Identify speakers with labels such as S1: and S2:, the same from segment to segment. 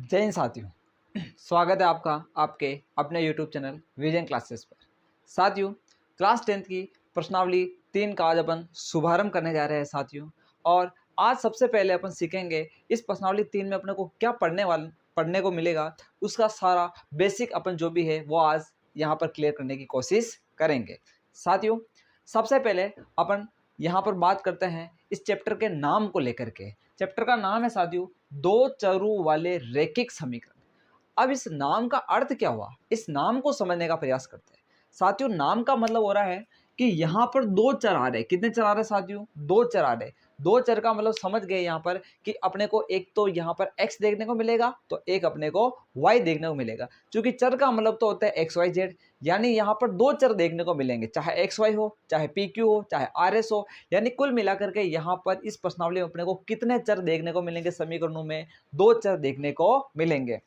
S1: जय हिंद साथियों। स्वागत है आपका आपके अपने YouTube चैनल विजन क्लासेस पर। साथियों, क्लास 10th की प्रश्नावली 3 का आज अपन शुभारंभ करने जा रहे हैं साथियों। और आज सबसे पहले अपन सीखेंगे इस प्रश्नावली 3 में अपने को क्या पढ़ने को मिलेगा, उसका सारा बेसिक अपन जो भी है वो आज यहाँ पर क्लियर करने की कोशिश करेंगे। साथियों, सबसे पहले अपन यहाँ पर बात करते हैं इस चैप्टर के नाम को लेकर के। चैप्टर का नाम है साथियों दो चरों वाले रैखिक समीकरण। अब इस नाम का अर्थ क्या हुआ, इस नाम को समझने का प्रयास करते हैं। साथियों, नाम का मतलब हो रहा है कि यहाँ पर दो चर आ रहे। कितने चर आ रहे साथियों? दो चर आ रहे। दो चर का मतलब समझ गए यहाँ पर कि अपने को एक तो यहाँ पर x देखने को मिलेगा तो एक अपने को y देखने को मिलेगा। क्योंकि चर का मतलब तो होता है एक्स वाई जेड, यानी यहाँ पर दो चर देखने को मिलेंगे, चाहे एक्स वाई हो, चाहे पी क्यू हो, चाहे आर एस हो। यानी कुल मिलाकर के यहाँ पर इस प्रश्नावली में अपने को कितने चर देखने को मिलेंगे? समीकरणों में दो चर देखने को मिलेंगे।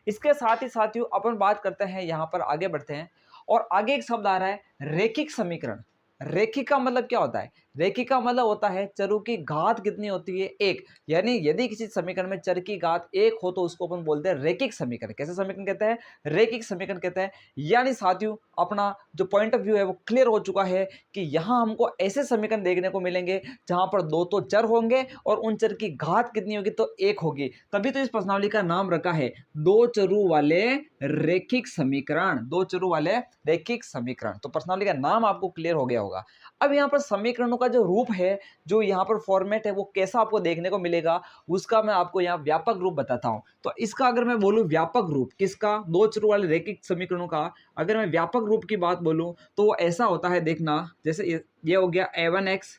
S1: इसके साथ ही साथियों अपन बात करते हैं, यहाँ पर आगे बढ़ते हैं और आगे एक शब्द आ रहा है रैखिक समीकरण। रैखिक का मतलब क्या होता है? रैखिक का मतलब होता है चरों की घात कितनी होती है? एक। यानी यदि किसी समीकरण में चर की घात एक हो तो उसको अपन बोलते हैं रैखिक समीकरण। कैसे समीकरण कहते हैं? रैखिक समीकरण कहते हैं। यानी साथियों, अपना जो पॉइंट ऑफ व्यू है वो क्लियर हो चुका है कि यहाँ हमको ऐसे समीकरण देखने को मिलेंगे जहां पर दो तो चर होंगे और उन चर की घात कितनी होगी? तो एक होगी। तभी तो इस प्रश्नावली का नाम रखा है दो चरों वाले रैखिक समीकरण। दो चरों वाले रैखिक समीकरण। तो प्रश्नावली का नाम आपको क्लियर हो गया होगा। अब यहाँ पर समीकरणों का जो रूप है, जो यहाँ पर फॉर्मेट है, वो कैसा आपको देखने को मिलेगा उसका मैं आपको यहाँ व्यापक रूप बताता हूँ। तो इसका अगर मैं बोलूँ व्यापक रूप किसका? दो चरों वाले रैखिक समीकरणों का अगर मैं व्यापक रूप की बात बोलूँ तो वो ऐसा होता है, देखना। जैसे ये हो गया a1x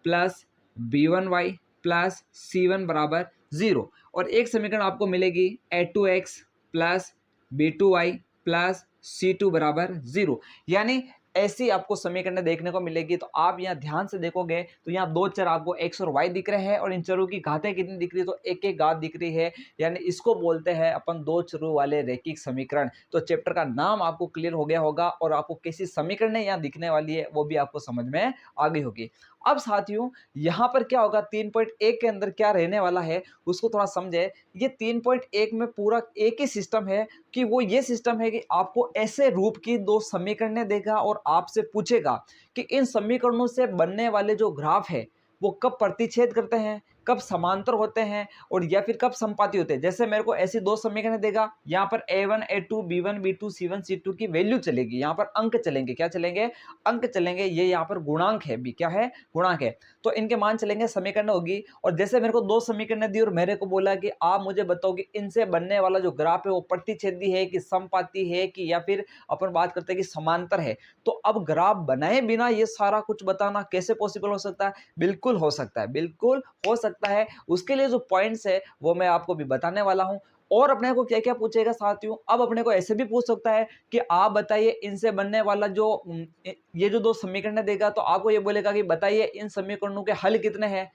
S1: plus b1y plus c1 बराबर 0 और एक समीकरण आपको मिलेगी a2x plus b2y plus c2 बराबर 0। यानी ऐसी आपको समीकरण देखने को मिलेगी। तो आप यहाँ ध्यान से देखोगे तो यहाँ दो चर आपको x और y दिख रहे हैं और इन चरों की घातें कितनी दिख रही है? तो एक एक घात दिख रही है। यानी इसको बोलते हैं अपन दो चरों वाले रैखिक समीकरण। तो चैप्टर का नाम आपको क्लियर हो गया होगा और आपको कैसी समीकरण यहाँ दिखने वाली है वो भी आपको समझ में आ गई होगी। अब साथियों, यहाँ पर क्या होगा? 3.1 के अंदर क्या रहने वाला है उसको थोड़ा समझे। ये 3.1 में पूरा एक ही सिस्टम है कि वो ये सिस्टम है कि आपको ऐसे रूप की दो समीकरणें देगा और आपसे पूछेगा कि इन समीकरणों से बनने वाले जो ग्राफ है वो कब प्रतिच्छेद करते हैं, कब समांतर होते हैं और या फिर कब संपाती होते हैं। जैसे मेरे को ऐसी दो समीकरण देगा, यहाँ पर a1 a2 b1 b2 c1 c2 की वैल्यू चलेगी, यहाँ पर अंक चलेंगे। क्या चलेंगे? अंक चलेंगे। ये यहाँ पर गुणांक है, भी क्या है? गुणांक है। तो इनके मान चलेंगे, समीकरण होगी। और जैसे मेरे को दो समीकरण दी और मेरे को बोला कि आप मुझे बताओ कि इनसे बनने वाला जो ग्राफ है वो प्रतिच्छेदी है कि समपाती है कि या फिर अपन बात करते हैं कि समांतर है। तो अब ग्राफ बनाए बिना ये सारा कुछ बताना कैसे पॉसिबल हो सकता है? बिल्कुल हो सकता है, बिल्कुल हो सकता है। उसके लिए जो पॉइंट्स है वो मैं आपको भी बताने वाला हूं। और अपने को क्या क्या पूछेगा साथियों? अब अपने को ऐसे भी पूछ सकता है कि आप बताइए इनसे बनने वाला जो ये जो दो समीकरण देगा तो आपको ये बोलेगा कि बताइए इन समीकरणों के हल कितने हैं?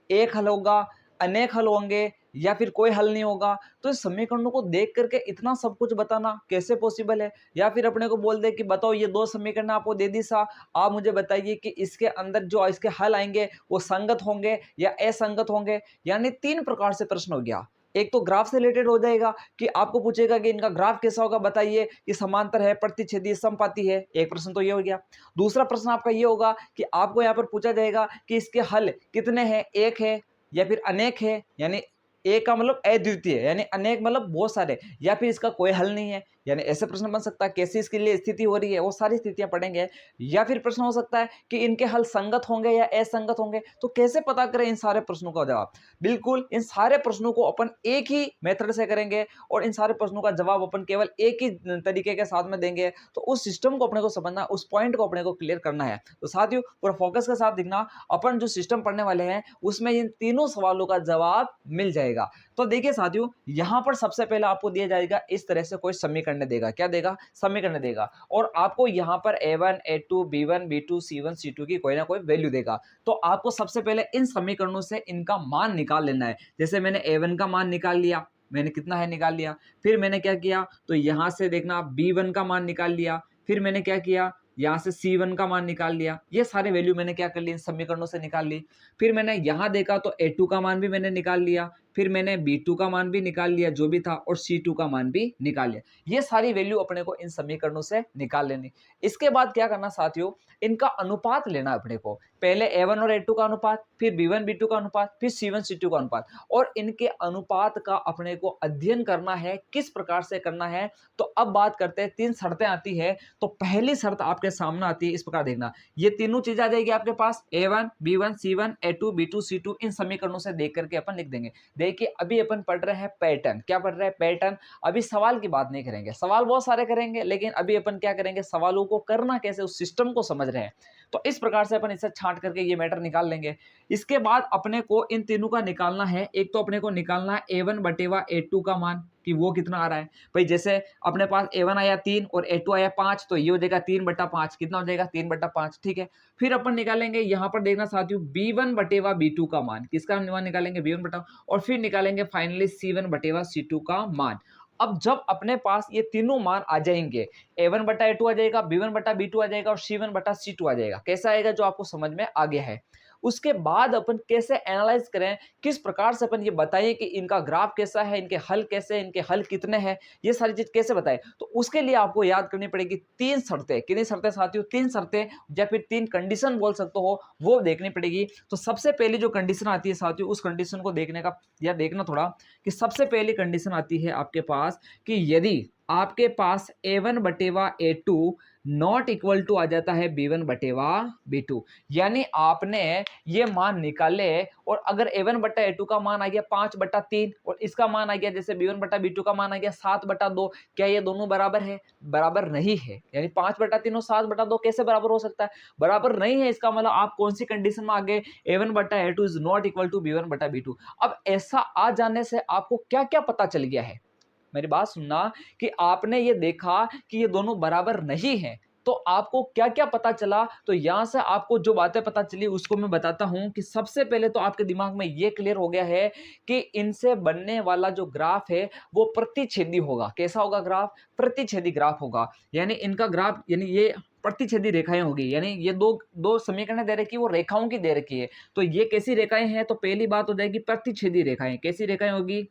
S1: एक हल होगा, अनेक हल होंगे या फिर कोई हल नहीं होगा। तो इस समीकरणों को देख करके इतना सब कुछ बताना कैसे पॉसिबल है? या फिर अपने को बोल दे कि बताओ ये दो समीकरण आपको दे दी सा, आप मुझे बताइए कि इसके अंदर जो इसके हल आएंगे वो संगत होंगे या असंगत होंगे। यानी तीन प्रकार से प्रश्न हो गया। एक तो ग्राफ से रिलेटेड हो जाएगा कि आपको पूछेगा कि इनका ग्राफ कैसा होगा, बताइए कि समांतर है, प्रतिच्छेदी, समपाती है। एक प्रश्न तो ये हो गया। दूसरा प्रश्न आपका ये होगा कि आपको यहाँ पर पूछा जाएगा कि इसके हल कितने हैं, एक है या फिर अनेक है। यानी एक का मतलब अद्वितीय, यानी अनेक मतलब बहुत सारे, या फिर इसका कोई हल नहीं है। यानी ऐसे प्रश्न बन सकता है, कैसी इसके लिए स्थिति हो रही है वो सारी स्थितियां पढ़ेंगे। या फिर प्रश्न हो सकता है कि इनके हल संगत होंगे या असंगत होंगे। तो कैसे पता करें इन सारे प्रश्नों का जवाब? बिल्कुल इन सारे प्रश्नों को अपन एक ही मेथड से करेंगे और इन सारे प्रश्नों का जवाब अपन केवल एक ही तरीके के साथ में देंगे। तो उस सिस्टम को अपने को समझना, उस पॉइंट को अपने को क्लियर करना है। तो साथियों, पूरा फोकस के साथ दिखना। अपन जो सिस्टम पढ़ने वाले हैं उसमें इन तीनों सवालों का जवाब मिल जाएगा। तो देखिए साथियों, यहां पर सबसे पहले आपको दिया जाएगा इस तरह से कोई समीकरण देगा। क्या देगा? समीकरण देगा। और आपको यहां पर a1 a2 b1 b2 c1 c2 की कोई ना कोई वैल्यू देगा। तो आपको सबसे पहले इन समीकरणों से इनका मान निकाल लेना है। जैसे मैंने a1 का मान निकाल लिया, मैंने कितना है निकाल लिया। फिर मैंने क्या किया, तो यहां से देखना b1 का मान निकाल लिया। फिर मैंने क्या किया, यहाँ से C1 का मान निकाल लिया। ये सारे वैल्यू मैंने क्या कर ली, इन समीकरणों से निकाल ली। फिर मैंने यहाँ देखा तो A2 का मान भी मैंने निकाल लिया। फिर मैंने B2 का मान भी निकाल लिया जो भी था, और C2 का मान भी निकाल लिया। ये सारी वैल्यू अपने को इन समीकरणों से निकाल लेनी। इसके बाद क्या करना साथियों, इनका अनुपात लेना अपने को। पहले A1 और A2 का अनुपात, फिर B1 B2 का अनुपात, फिर C1 C2 का अनुपात, और इनके अनुपात का अपने को अध्ययन करना है, किस प्रकार से करना है। तो अब बात करते हैं, 3 शर्तें आती है। तो पहली शर्त आपके सामने आती है, इस प्रकार देखना, ये तीनों चीजें आ जाएगी आपके पास, A1 B1 C1 A2 B2 C2, इन समीकरणों से देख करके अपन लिख देंगे। देखिए अभी अपन पढ़ रहे हैं पैटर्न, क्या पढ़ रहे हैं, पैटर्न। अभी सवाल की बात नहीं करेंगे, सवाल बहुत सारे करेंगे, लेकिन अभी अपन क्या करेंगे, सवालों को करना कैसे, उस सिस्टम को समझ रहे हैं। तो इस प्रकार से अपन इसे छांट करके ये मैटर निकाल लेंगे। इसके बाद अपने को इन तीनों का निकालना है। एक तो अपने को निकालना है A1 बटेवा A2 का मान, कि वो कितना आ रहा है। भाई जैसे अपने पास A1 आया 3 और A2 आया 5, तो ये हो जाएगा 3/5, कितना हो जाएगा 3/5, ठीक है। फिर अपन निकालेंगे, यहां पर देखना साथियों, B1 बटेवा B2 का मान, किसका मान निकालेंगे, B1 बटा, और फिर निकालेंगे फाइनली C1 बटेवा C2 का मान। अब जब अपने पास ये तीनों मान आ जाएंगे, A1 बटा A2 आ जाएगा, B1 बटा B2 आ जाएगा, और C1 बटा C2 आ जाएगा, कैसा आएगा जो आपको समझ में आ गया है। उसके बाद अपन कैसे एनालाइज करें, किस प्रकार से अपन ये बताइए कि इनका ग्राफ कैसा है, इनके हल कैसे, इनके हल कितने हैं, ये सारी चीज कैसे बताएं। तो उसके लिए आपको याद करनी पड़ेगी 3 शर्तें। कितनी शर्तें साथियों, 3 शर्तें, या फिर 3 कंडीशन बोल सकते हो, वो देखनी पड़ेगी। तो सबसे पहली जो कंडीशन आती है साथियों, उस कंडीशन को देखने का या देखना थोड़ा, कि सबसे पहली कंडीशन आती है आपके पास कि यदि आपके पास A1 बटेवा A2 नॉट इक्वल टू आ जाता है B1 बटेवा B2, यानी आपने ये मान निकाले, और अगर A1 बटा A2 का मान आ गया 5/3 और इसका मान आ गया जैसे B1 बटा B2 का मान आ गया 7/2, क्या ये दोनों बराबर है, बराबर नहीं है। यानी 5/3 और 7/2 कैसे बराबर हो सकता है, बराबर नहीं है। इसका मतलब आप कौन सी कंडीशन में आ गए, A1 बटा A2 is not equal to B1 बटा B2। अब ऐसा आ जाने से आपको क्या क्या पता चल गया है, मेरी बात सुनना, कि आपने ये देखा कि ये दोनों बराबर नहीं है, तो आपको क्या क्या पता चला। तो यहां से आपको जो बातें पता चली उसको मैं बताता हूं, कि सबसे पहले तो आपके दिमाग में ये क्लियर हो गया है कि इनसे बनने वाला जो ग्राफ है वो प्रतिच्छेदी होगा। कैसा होगा ग्राफ, प्रतिच्छेदी ग्राफ होगा। यानी इनका ग्राफ, यानी ये प्रतिच्छेदी रेखाएं होगी, यानी ये दो दो समीकरण दे रखी है, वो रेखाओं की दे रखी है। तो ये कैसी रेखाएं हैं, तो पहली बात हो जाएगी प्रतिच्छेदी रेखाएं। कैसी रेखाएं होगी,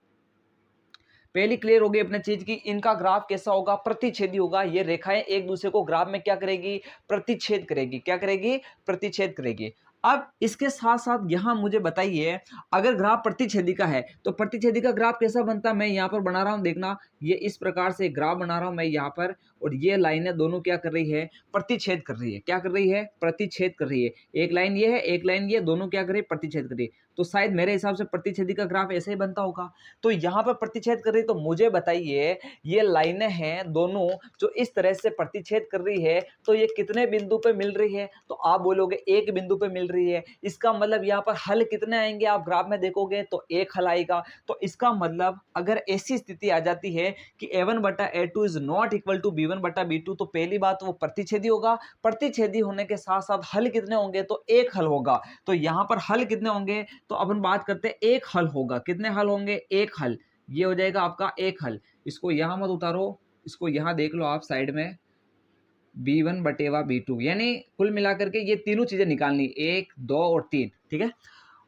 S1: पहली क्लियर होगी अपने चीज की, इनका ग्राफ कैसा होगा, प्रतिच्छेदी होगा। ये रेखाएं एक दूसरे को ग्राफ में क्या करेगी, प्रतिच्छेद करेगी। क्या करेगी, प्रतिच्छेद करेगी। अब इसके साथ साथ यहां मुझे बताइए, अगर ग्राफ प्रतिच्छेदी का है तो प्रतिच्छेदी का ग्राफ कैसा बनता है। मैं यहां पर बना रहा हूं, देखना, ये इस प्रकार से ग्राफ बना रहा हूं मैं यहां पर, और ये लाइनें दोनों क्या कर रही है, प्रतिच्छेद कर रही है। क्या कर रही है, प्रतिच्छेद कर रही है। एक लाइन ये है, एक लाइन ये, दोनों क्या कर रही है, प्रतिच्छेद कर रही है। तो शायद मेरे हिसाब से प्रतिच्छेदी का ग्राफ ऐसे ही बनता होगा। तो यहां पर प्रतिच्छेद कर रही है, तो मुझे बताइए, ये लाइनें हैं दोनों जो इस तरह से प्रतिच्छेद कर रही है, तो ये कितने बिंदु पे मिल रही है, तो आप बोलोगे एक बिंदु पे मिल रही है। इसका मतलब यहाँ पर हल कितने आएंगे, आप ग्राफ में देखोगे तो एक हल आएगा। तो इसका मतलब अगर ऐसी स्थिति आ जाती है कि A1 बटा A2 is not equal to B1 बटा B2, तो पहली बात वो प्रतिच्छेदी होगा। प्रतिच्छेदी होने के साथ साथ हल कितने होंगे, तो एक हल होगा। तो यहां पर हल कितने होंगे, तो अपन बात करते हैं एक हल होगा। कितने हल होंगे, एक हल। ये हो जाएगा आपका एक हल। इसको यहां मत उतारो, इसको यहां देख लो आप साइड में, B1 बटेवा B2, यानी कुल मिलाकर के ये तीनों चीजें निकालनी, 1 2 और 3, ठीक है।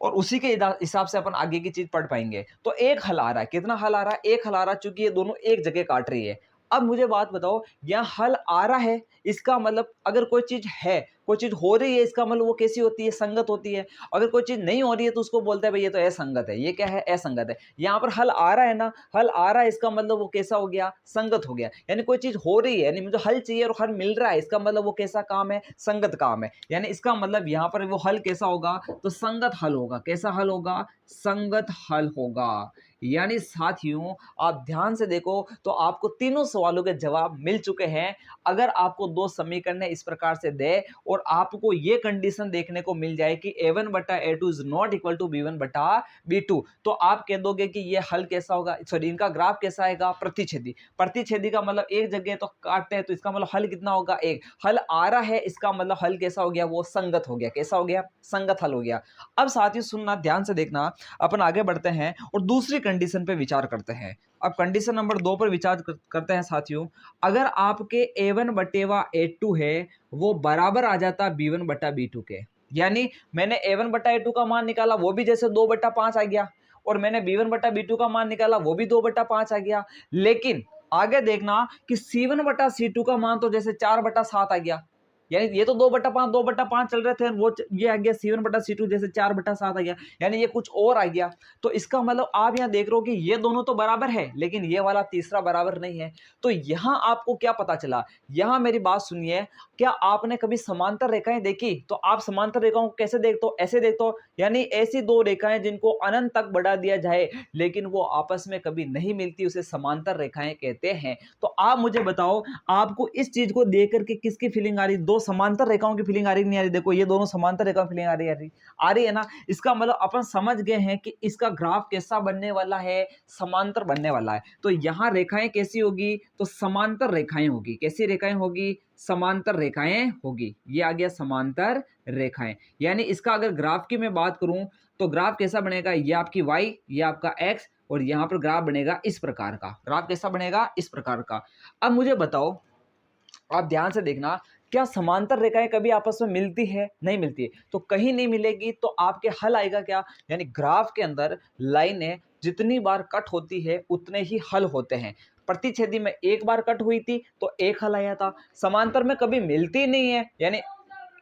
S1: और उसी के हिसाब से अपन आगे की चीज पढ़ पाएंगे। तो एक हल आ रहा है, कितना हल आ रहा है, एक हल आ रहा है, चूंकि ये दोनों एक जगह काट रही है। अब मुझे बात बताओ, यहाँ हल आ रहा है, इसका मतलब अगर कोई चीज है, कोई चीज हो रही है, इसका मतलब वो कैसी होती है, संगत होती है। अगर कोई चीज नहीं हो रही है तो उसको बोलते हैं भाई ये तो असंगत है। ये क्या है, असंगत है। यहाँ पर हल आ रहा है ना, हल आ रहा है, इसका मतलब वो कैसा हो गया, संगत हो गया। यानी कोई चीज हो रही है, यानी मुझे हल चाहिए और हल मिल रहा है, इसका मतलब वो कैसा काम है, संगत काम है। यानी इसका मतलब यहाँ पर वो हल कैसा होगा, तो संगत हल होगा। कैसा हल होगा, संगत हल होगा। यानी साथियों आप ध्यान से देखो तो आपको तीनों सवालों के जवाब मिल चुके हैं। अगर आपको दो समीकरण इस प्रकार से दे और आपको ये कंडीशन देखने को मिल जाए कि A1 बटा A2 is not equal to B1 बटा B2, तो आप कह दोगे कि ये हल कैसा होगा, सॉरी इनका ग्राफ कैसा आएगा, प्रतिच्छेदी। प्रतिच्छेदी का मतलब एक जगह तो काटते हैं, तो इसका मतलब हल कितना होगा, एक। हल आ रहा है, इसका मतलब हल कैसा हो गया, वो संगत हो गया। कैसा हो गया, संगत हल हो गया। अब साथियों सुनना, ध्यान से देखना, अपन आगे बढ़ते हैं और दूसरी कंडीशन पे विचार करते हैं। अब कंडीशन नंबर 2 पर विचार करते हैं साथियों। अगर आपके A1 बटेवा A2 है वो बराबर आ जाता B1 बटा B2 के, यानी मैंने A1 बटा A2 का मान निकाला, वो भी जैसे 2/5 आ गया, और मैंने b1 बटा b2 का मान निकाला, वो भी 2/5 आ गया। लेकिन आगे देखना कि c1 बटा c2 का मान तो जैसे 4/7 आ गया, यानी ये तो 2/5 चल रहे थे, वो ये आ गया c1 बटा c2 जैसे 4/7 आ गया, यानी ये कुछ और आ गया। तो इसका मतलब आप यहाँ देख रहे हो कि ये दोनों तो बराबर है, लेकिन ये वाला तीसरा बराबर नहीं है। तो यहाँ आपको क्या पता चला, यहाँ मेरी बात सुनिए, क्या आपने कभी समांतर रेखाएं देखी? तो आप समांतर रेखाओं को कैसे देखते हो? ऐसे देखते हो, यानी ऐसी दो रेखाएं जिनको अनंत तक बढ़ा दिया जाए लेकिन वो आपस में कभी नहीं मिलती, उसे समांतर रेखाएं कहते हैं। तो आप मुझे बताओ, आपको इस चीज को देख करके किसकी फीलिंग आ रही? दो समांतर रेखाओं की फीलिंग आ रही नहीं आ रही? देखो ये दोनों समांतर रेखाओं की फीलिंग आ रही है ना। इसका मतलब अपन समझ गए हैं कि इसका ग्राफ कैसा बनने वाला है, समांतर बनने वाला है। तो यहाँ रेखाएं कैसी होगी? तो समांतर रेखाएं होगी। कैसी रेखाएं होगी? समांतर रेखाएं होगी। ये आ गया समांतर रेखाएं। यानी इसका अगर ग्राफ की मैं बात करूं तो ग्राफ कैसा बनेगा? ये आपकी y, ये आपका x, और यहां पर ग्राफ बनेगा इस प्रकार का। ग्राफ कैसा बनेगा? इस प्रकार का। अब मुझे बताओ, आप ध्यान से देखना, क्या समांतर रेखाएं कभी आपस में मिलती है? नहीं मिलती है, तो कहीं नहीं मिलेगी। तो आपके हल आएगा क्या? यानी ग्राफ के अंदर लाइनें जितनी बार कट होती है उतने ही हल होते हैं। प्रतिच्छेदी में एक बार कट हुई थी तो एक हल आया था। समांतर में कभी मिलती नहीं है, यानी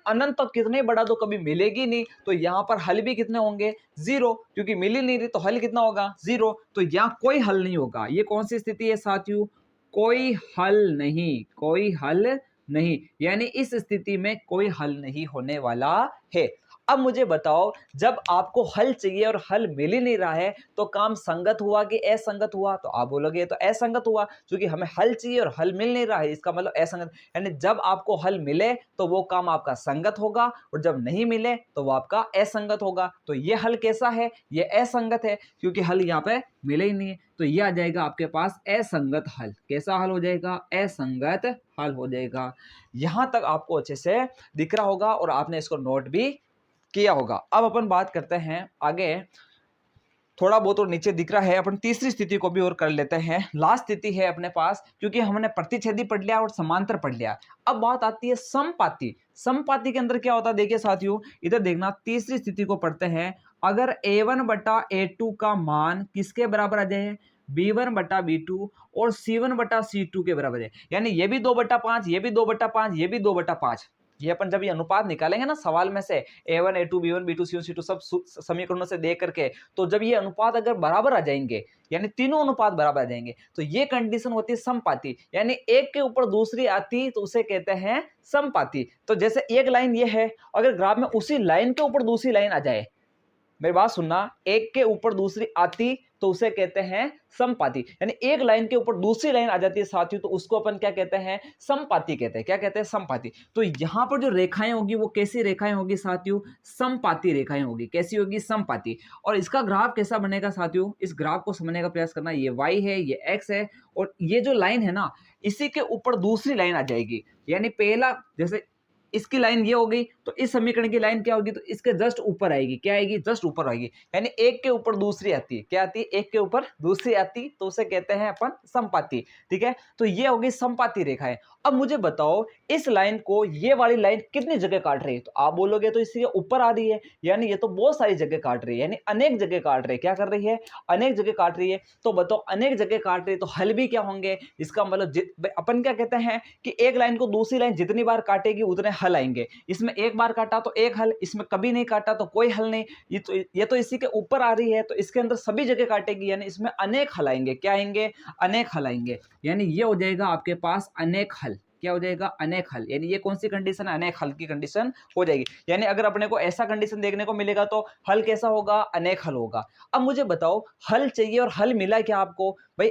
S1: अनंत तक कितने बढ़ा दो कभी मिलेगी नहीं, तो यहाँ पर हल भी कितने होंगे? 0, क्योंकि मिल ही नहीं रही तो हल कितना होगा? 0। तो यहाँ कोई हल नहीं होगा। ये कौन सी स्थिति है साथियों? कोई हल नहीं, कोई हल नहीं, यानी इस स्थिति में कोई हल नहीं होने वाला है। अब मुझे बताओ, जब आपको हल चाहिए और हल मिल ही नहीं रहा है तो काम संगत हुआ कि असंगत हुआ? तो आप बोलोगे तो असंगत हुआ, क्योंकि हमें हल चाहिए और हल मिल नहीं रहा है, इसका मतलब असंगत। यानी जब आपको हल मिले तो वो काम आपका संगत होगा, और जब नहीं मिले तो वो आपका असंगत होगा। तो ये हल कैसा है? ये असंगत है, क्योंकि हल यहाँ पे मिले ही नहीं है। तो ये आ जाएगा आपके पास असंगत हल। कैसा हल हो जाएगा? असंगत हल हो जाएगा। यहां तक आपको अच्छे से दिख रहा होगा और आपने इसको नोट भी किया होगा। अब अपन बात करते हैं आगे, थोड़ा बहुत और नीचे दिख रहा है, अपन तीसरी स्थिति को भी और कर लेते हैं। लास्ट स्थिति है अपने पास, क्योंकि हमने प्रतिच्छेदी पढ़ लिया और समांतर पढ़ लिया। अब बात आती है समपाती। समपाती के अंदर क्या होता है? देखिए साथियों, इधर देखना, तीसरी स्थिति को पढ़ते हैं। अगर a1 बटा a2 का मान किसके बराबर आ जाए? b1 बटा b2 और c1 बटा c2 के बराबर है, यानी ये भी 2/5, ये भी 2/5, ये भी 2/5। ये अपन जब ये अनुपात निकालेंगे ना सवाल में से, a1 a2 b1 b2 c1 c2 सब समीकरणों से देख करके, तो जब ये अनुपात अगर बराबर आ जाएंगे, यानी तीनों अनुपात बराबर आ जाएंगे, तो ये कंडीशन होती है समपाती। यानी एक के ऊपर दूसरी आती तो उसे कहते हैं समपाती। तो जैसे एक लाइन ये है, अगर ग्राफ में उसी लाइन के ऊपर दूसरी लाइन आ जाए, मेरी बात सुनना, एक के ऊपर दूसरी आती तो उसे कहते हैं समपाती। यानी एक लाइन के ऊपर दूसरी लाइन आ जाती है साथियों, तो उसको अपन क्या कहते हैं? समपाती कहते हैं। क्या कहते हैं? समपाती। तो यहां पर जो रेखाएं होगी वो कैसी रेखाएं होगी साथियों? समपाती रेखाएं होगी। कैसी होगी? समपाती। और इसका ग्राफ कैसा बनेगा साथियों? इस ग्राफ को समझने का प्रयास करना। ये y है, ये x है, और ये जो लाइन है ना, इसी के ऊपर दूसरी लाइन आ जाएगी। यानी पहला, जैसे इसकी लाइन ये हो गई, तो इस समीकरण की लाइन क्या होगी? तो इसके जस्ट ऊपर आएगी। क्या आएगी? जस्ट ऊपर आएगी। यानी एक के ऊपर दूसरी आती है। क्या आती है? एक के ऊपर दूसरी आती, तो उसे कहते हैं अपन समपाती। ठीक है, तो ये होगी समपाती रेखा है। अब मुझे बताओ, इस लाइन को ये वाली लाइन कितनी जगह काट रही है? तो आप बोलोगे तो इसके ऊपर आ रही है, यानी ये तो बहुत सारी जगह काट रही है, यानी अनेक जगह काट रही है। क्या कर रही है? अनेक जगह काट रही है। तो बताओ, अनेक जगह काट रही है तो हल भी क्या होंगे? इसका मतलब अपन क्या कहते हैं कि एक लाइन को दूसरी लाइन जितनी बार काटेगी उतने हल आएंगे। इसमें एक बार काटा तो एक हल, इसमें कभी नहीं काटा तो कोई हल नहीं। ये तो इसी के ऊपर आ रही है, तो इसके अंदर सभी जगह काटेगी, यानी इसमें अनेक हल आएंगे। क्या आएंगे? अनेक हल आएंगे। यानी ये हो जाएगा आपके पास अनेक हल। क्या हो जाएगा? अनेक हल। यानी ये कौन सी कंडीशन है? अनेक हल की कंडीशन हो जाएगी। यानी अगर अपने को ऐसा कंडीशन देखने को मिलेगा तो हल कैसा होगा? अनेक हल होगा। अब मुझे बताओ, हल चाहिए और हल मिला क्या आपको? भाई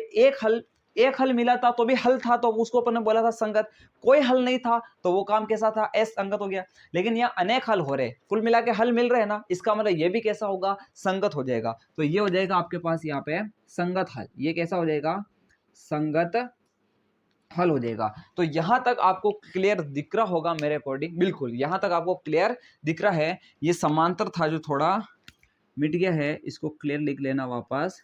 S1: एक हल मिला था तो भी हल था, तो उसको अपन ने बोला था संगत। कोई हल नहीं था तो वो काम कैसा था? असंगत हो गया। लेकिन यहाँ अनेक हल हो रहे, कुल मिला के हल मिल रहे हैं ना, इसका मतलब ये भी कैसा होगा? संगत हो जाएगा। तो ये हो जाएगा आपके पास यहाँ पे संगत हल। ये कैसा हो जाएगा? संगत हल हो जाएगा। तो यहां तक आपको क्लियर दिख रहा होगा मेरे अकॉर्डिंग। बिल्कुल यहां तक आपको क्लियर दिख रहा है। ये समांतर था जो थोड़ा मिट गया है, इसको क्लियर लिख लेना वापस।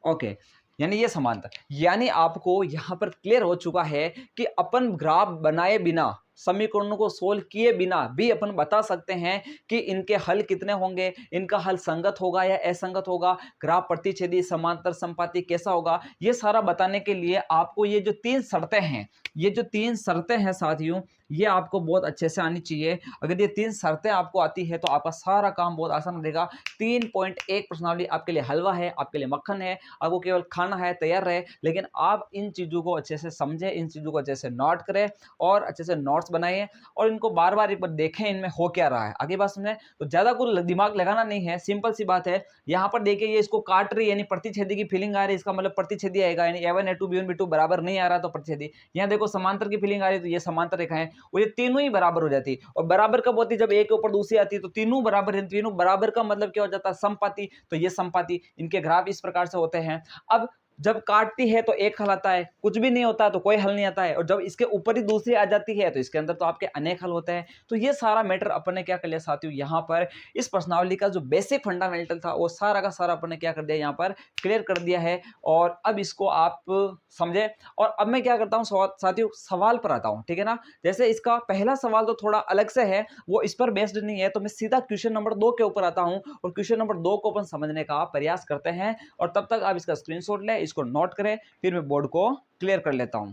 S1: ओके, यानी ये समांतर, यानी आपको यहां पर क्लियर हो चुका है कि अपन ग्राफ बनाए बिना समीकरणों को सोल्व किए बिना भी अपन बता सकते हैं कि इनके हल कितने होंगे, इनका हल संगत होगा या असंगत होगा, ग्राफ प्रतिच्छेदी, समांतर, संपाती कैसा होगा, ये सारा बताने के लिए आपको ये जो 3 शर्तें हैं, ये जो 3 शर्तें हैं साथियों, ये आपको बहुत अच्छे से आनी चाहिए। अगर ये 3 शर्तें आपको आती है तो आपका सारा काम बहुत आसान रहेगा। 3.1 प्रश्नावली आपके लिए हलवा है, आपके लिए मक्खन है, आपको केवल खाना है, तैयार रहे। लेकिन आप इन चीज़ों को अच्छे से समझें, इन चीज़ों को अच्छे से नोट करें और अच्छे से नोट्स बनाइए और इनको बार बार एक बार देखें इनमें हो क्या रहा है। आगे बात समझें तो ज़्यादा कुछ दिमाग लगाना नहीं है, सिंपल सी बात है। यहाँ पर देखिए ये इसको काट रही है यानी प्रतिच्छेदी की फीलिंग आ रही है, इसका मतलब प्रतिच्छेदी आएगा, यानी A1 A2 B1 B2 बराबर नहीं आ रहा तो प्रतिच्छेदी। यहाँ देखो समांतर की फीलिंग आ रही है तो ये समांतर रेखाएं, वो ये तीनों ही बराबर हो जाती है। और बराबर कब होती है? जब एक के ऊपर दूसरी आती है तो तीनों बराबर है। तीनों बराबर का मतलब क्या हो जाता है? समपाती। तो ये समपाती, इनके ग्राफ इस प्रकार से होते हैं। अब जब काटती है तो एक हल आता है, कुछ भी नहीं होता तो कोई हल नहीं आता है, और जब इसके ऊपर ही दूसरी आ जाती है तो इसके अंदर तो आपके अनेक हल होते हैं। तो ये सारा मैटर अपन ने क्या कर लिया साथियों, यहाँ पर इस प्रश्नावली का जो बेसिक फंडामेंटल था वो सारा का सारा अपन ने क्या कर दिया, यहाँ पर क्लियर कर दिया है। और अब इसको आप समझे। और अब मैं क्या करता हूँ साथियों, सवाल पर आता हूँ, ठीक है ना। जैसे इसका पहला सवाल तो थोड़ा अलग से है, वो इस पर बेस्ड नहीं है, तो मैं सीधा क्वेश्चन नंबर 2 के ऊपर आता हूँ और क्वेश्चन नंबर 2 को अपन समझने का प्रयास करते हैं। और तब तक आप इसका स्क्रीनशॉट लें, इसको नोट करें, फिर मैं बोर्ड को क्लियर कर लेता हूं।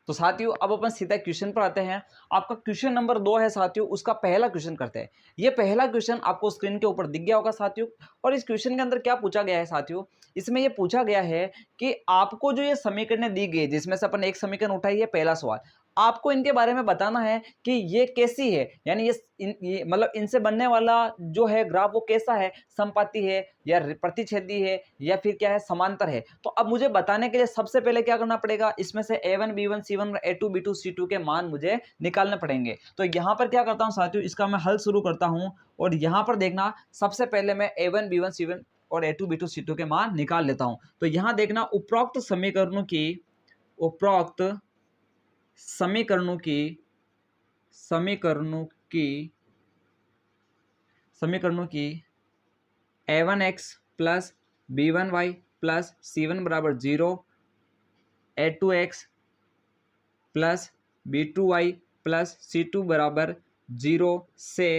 S1: तो साथियों अब अपन सीधा क्वेश्चन पर आते हैं। आपका क्वेश्चन नंबर 2 है साथियों, उसका पहला क्वेश्चन करते हैं। ये पहला क्वेश्चन आपको स्क्रीन के ऊपर दिख गया होगा साथियों। और इस क्वेश्चन के अंदर क्या पूछा गया है साथियों, इसमें ये पूछा गया है कि आपको जो ये समीकरण दी गई, जिसमें से अपन एक समीकरण उठाई है, पहला सवाल आपको इनके बारे में बताना है कि ये कैसी है, यानी ये मतलब इनसे बनने वाला जो है ग्राफ वो कैसा है, संपाती है या प्रतिच्छेदी है या फिर क्या है, समांतर है। तो अब मुझे बताने के लिए सबसे पहले क्या करना पड़ेगा, इसमें से A1 B1 C1 A2 B2 C2 के मान मुझे निकालने पड़ेंगे। तो यहाँ पर क्या करता हूँ साथियों, इसका मैं हल शुरू करता हूँ। और यहाँ पर देखना, सबसे पहले मैं A1 B1 C1 और A2 B2 C2 के मान निकाल लेता हूँ। तो यहाँ देखना, उपरोक्त समीकरणों की A1x plus B1y plus C1 बराबर 0, A2x plus B2y plus C2 बराबर 0 से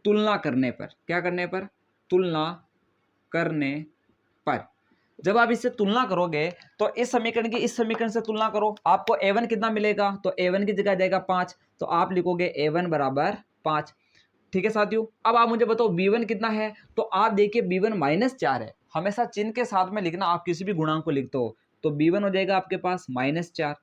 S1: तुलना करने पर, क्या करने पर, तुलना करने पर, जब आप इससे तुलना करोगे तो इस समीकरण की इस समीकरण से तुलना करो, आपको A1 कितना मिलेगा, तो A1 की जगह जाएगा 5, तो आप लिखोगे A1 बराबर 5। ठीक है साथियों, अब आप मुझे बताओ B1 कितना है, तो आप देखिए B1 -4 है। हमेशा चिन्ह के साथ में लिखना, आप किसी भी गुणांक को लिखते हो तो B1 हो जाएगा आपके पास -4।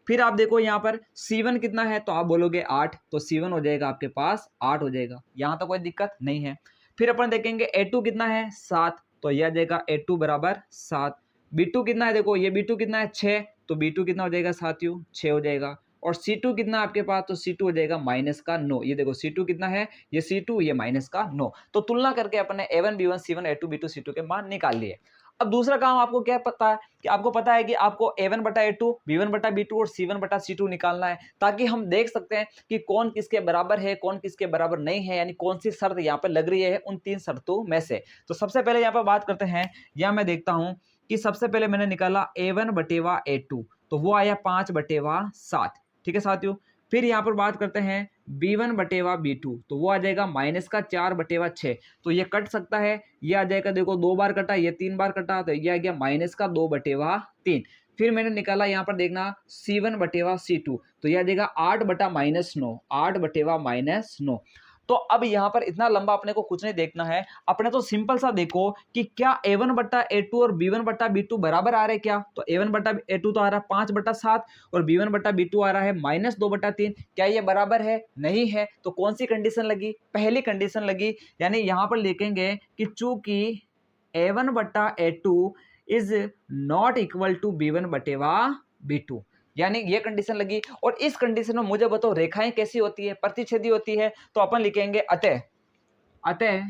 S1: फिर आप देखो यहाँ पर C1 कितना है, तो आप बोलोगे 8, तो C1 हो जाएगा आपके पास 8 हो जाएगा, यहाँ तो कोई दिक्कत नहीं है। फिर अपन देखेंगे A2 कितना है, 7, तो यह आ जाएगा A2 बराबर 7। B2 कितना है, देखो ये B2 कितना है, 6, तो B2 कितना हो जाएगा साथियों, 6 हो जाएगा। और C2 कितना आपके पास, तो C2 हो जाएगा -9। ये देखो C2 कितना है, ये C2, ये -9। तो तुलना करके अपने A1 B1 C1 A2 B2 C2 के मान निकाल लिए। अब दूसरा काम आपको क्या पता है कि आपको पता है कि आपको A1 बटा A2 B1 बटा B2 और C1 बटा C2 निकालना है, ताकि हम देख सकते हैं कि कौन किसके बराबर है, कौन किसके बराबर नहीं है, यानी कौन सी शर्त यहाँ पर लग रही है उन 3 शर्तों में से। तो सबसे पहले यहाँ पर बात करते हैं, यहाँ मैं देखता हूँ कि सबसे पहले मैंने निकाला A1 बटेवा A2, तो वो आया 5 बटेवा 7। ठीक है साथियों, फिर यहाँ पर बात करते हैं B1 बटेवा B2, तो वो आ जाएगा -4 बटेवा 6, तो ये कट सकता है, ये आ जाएगा, देखो 2 बार कटा, ये 3 बार कटा, तो ये आ गया -2 बटेवा 3। फिर मैंने निकाला, यहाँ पर देखना C1 बटेवा C2, तो यह आ जाएगा 8 बटा -9, 8 बटेवा -9। तो अब यहाँ पर इतना लंबा अपने को कुछ नहीं देखना है, अपने तो सिंपल सा देखो कि क्या A1 बटा A2 और B1 बटा B2 बराबर आ रहे क्या, तो A1 बटा A2 तो आ रहा है 5 बटा 7 और B1 बटा B2 आ रहा है -2 बटा 3। क्या ये बराबर है, नहीं है, तो कौन सी कंडीशन लगी, पहली कंडीशन लगी। यानी यहाँ पर लिखेंगे कि चूंकि A1 बटा A2 is not equal to B1 बटेवा B2, यानी ये कंडीशन लगी। और इस कंडीशन में मुझे बताओ रेखाएं कैसी होती है, प्रतिच्छेदी होती है, तो अपन लिखेंगे अतः अतः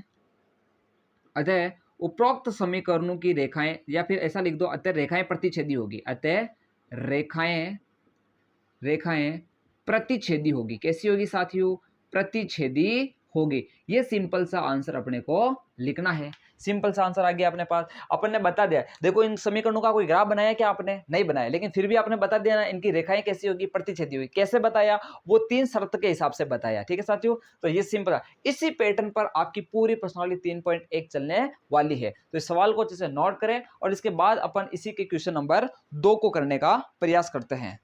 S1: अतः उपरोक्त समीकरणों की रेखाएं, या फिर ऐसा लिख दो, अतः रेखाएं प्रतिच्छेदी होगी, अतः रेखाएं प्रतिच्छेदी होगी। कैसी होगी साथियों, प्रतिच्छेदी होगी। ये सिंपल सा आंसर अपने को लिखना है। सिंपल सा आंसर आ गया अपने पास। अपन ने बता दिया, देखो इन समीकरणों का कोई ग्राफ बनाया क्या आपने, नहीं बनाया, लेकिन फिर भी आपने बता दिया ना इनकी रेखाएं कैसी होगी, प्रतिच्छेदी होगी। कैसे बताया, वो 3 शर्त के हिसाब से बताया। ठीक है साथियों, तो ये सिंपल है। इसी पैटर्न पर आपकी पूरी प्रश्नावली 3.1 चलने वाली है। तो इस सवाल को अच्छे से नोट करें और इसके बाद अपन इसी के क्वेश्चन नंबर 2 को करने का प्रयास करते हैं।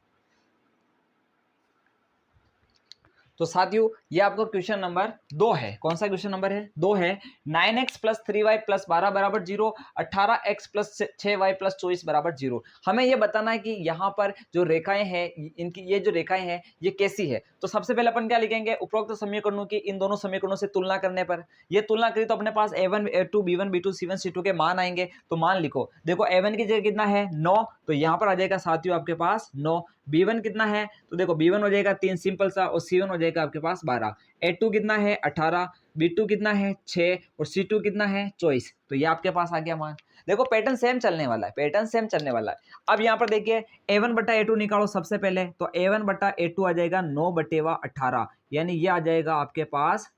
S1: तो साथियों ये आपका क्वेश्चन नंबर 2 है। कौन सा क्वेश्चन नंबर है, 2 है। 9x प्लस 3y प्लस 12 बराबर 0, 18x प्लस 6y प्लस 24 बराबर 0। हमें ये बताना है कि यहाँ पर जो रेखाएं हैं, इनकी ये जो रेखाएं हैं ये कैसी है। तो सबसे पहले अपन क्या लिखेंगे, उपरोक्त समीकरणों की इन दोनों समीकरणों से तुलना करने पर, ये तुलना करी तो अपने पास a1 a2 b1 b2 c1 c2 के मान आएंगे। तो मान लिखो, देखो a1 की जगह कितना है 9, तो यहाँ पर आ जाएगा साथियों आपके पास 9। b1 कितना है, तो देखो b1 हो जाएगा 3 सिंपल सा, और c1 हो जाएगा आपके पास 12। a2 कितना है 18, b2 कितना है 6 और c2 कितना है 24। तो ये आपके पास आ गया मान। देखो पैटर्न सेम चलने वाला है, पैटर्न सेम चलने वाला है। अब यहाँ पर देखिए a1 बटा a2 निकालो सबसे पहले, तो a1 बटा a2 आ जाएगा 9/18, यानी ये आ जाएगा आपके पास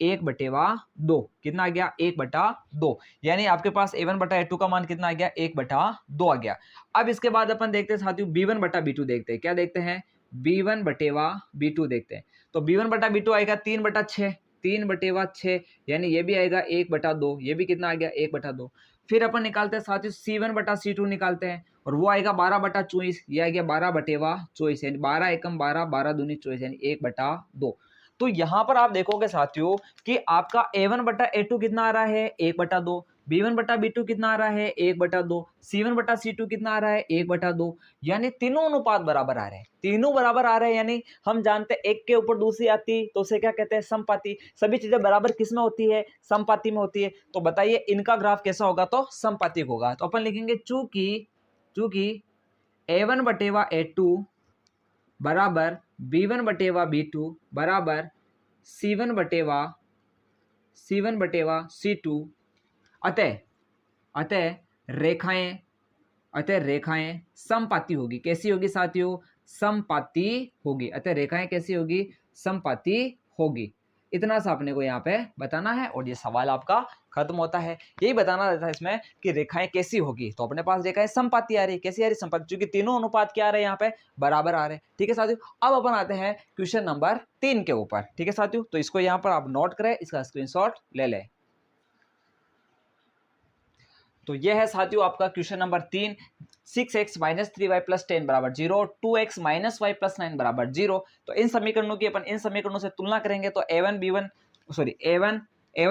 S1: 1/2। कितना आ गया 1/2, यानी आपके पास a1 बटा a2 का मान कितना आ गया 1/2 आ गया। अब इसके बाद अपन देखते हैं साथियों b1 बटा b2 देखते हैं। क्या देखते हैं, b1 बटेवा b2 देखते हैं। तो b1 बटा b2 आएगा 3/6, 3/6, यानी ये भी आएगा 1/2, ये भी कितना आ गया 1/2। फिर अपन निकालते हैं साथियों c1 बटा c2 निकालते हैं, और वो आएगा 12/24, ये आ गया 12/24, यानी 12 एकम 12, 12 दूनी 24, यानी 1/2। तो यहां पर आप देखोगे साथियों कि आपका a1 बटा a2 कितना आ रहा है 1/2, b1 बटा b2 कितना आ रहा है 1/2, c1 बटा c2 कितना आ रहा है 1/2, यानी तीनों अनुपात बराबर आ रहे हैं, तीनों बराबर आ रहे हैं। यानी हम जानते हैं एक के ऊपर दूसरी आती तो उसे क्या कहते हैं, समपाती। सभी चीजें बराबर किस में होती है, समपाती में होती है। तो बताइए इनका ग्राफ कैसा होगा, तो समपाती होगा। तो अपन लिखेंगे चूंकि a1 बटेवा a2 बराबर b1 बटेवा b2 बराबर c1 बटेवा c2, अतः रेखाएं समपाती होगी। कैसी होगी साथियों, समपाती होगी। अतः रेखाएं कैसी होगी, समपाती होगी। इतना सा अपने को यहाँ पे बताना है और ये सवाल आपका खत्म होता है। यही बताना रहता है इसमें कि रेखाएं कैसी होगी। तो अपने पास रेखाएं समपाती आ रही, कैसी आ रही, समपाती, क्योंकि तीनों अनुपात क्या आ रहे हैं यहाँ पे, बराबर आ रहे हैं। ठीक है साथियों, अब अपन आते हैं क्वेश्चन नंबर 3 के ऊपर। ठीक है साथियों, तो इसको यहाँ पर आप नोट करें, इसका स्क्रीनशॉट ले लें। तो यह है साथियों आपका question number 3। 6x minus 3y plus 10 बराबर 0, 2x माइनस y प्लस 9 बराबर 0। तो इन समीकरणों की अपन इन समीकरणों से तुलना करेंगे तो a1